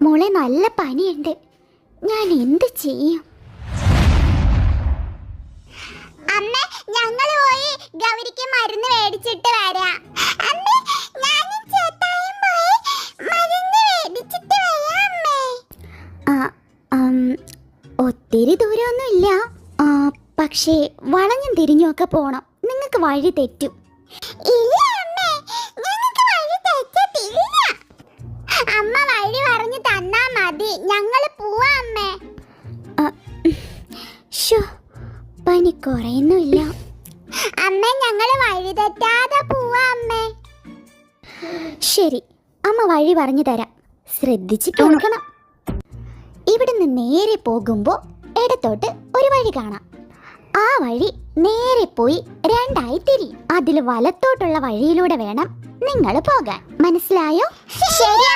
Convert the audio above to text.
മോളെ നല്ല പനിയുണ്ട്, ഞാൻ എന്ത് ചെയ്യും? അമ്മ, ഞങ്ങൾ പോയി ഗൗരിക്ക് മരുന്ന് മേടിച്ചിട്ട് വരാം. അമ്മ, ഞാനും ചേട്ടായും പോയി മരുന്ന് മേടിച്ചിട്ട് വരാം അമ്മേ. ഒത്തിരി ദൂരമൊന്നുമില്ല, പക്ഷേ വളഞ്ഞും തിരിഞ്ഞുമൊക്കെ പോണം. നിങ്ങൾക്ക് വഴി തെറ്റും. ഇല്ല അമ്മേ, ഞങ്ങൾക്ക് വഴി തെറ്റത്തില്ല. അമ്മ വഴി പറഞ്ഞു തന്നാ മതി, ഞങ്ങൾ പോവാം അമ്മേ. ഷോ, പനി കുറയുന്നുമില്ല. അമ്മ, ഞങ്ങൾ വഴി തെറ്റാതെ പോവാം അമ്മേ. ശരി, അമ്മ വഴി പറഞ്ഞു തരാം, ശ്രദ്ധിച്ച് കേൾക്കണം. ഇവിടുന്ന് നേരെ പോകുമ്പോൾ ഇടത്തോട്ട് ഒരു വഴി കാണാം. ആ വഴി നേരെ പോയി രണ്ടായി തിരിയും. അതിൽ വലത്തോട്ടുള്ള വഴിയിലൂടെ വേണം നിങ്ങൾ പോകാൻ. മനസ്സിലായോ? ശരി.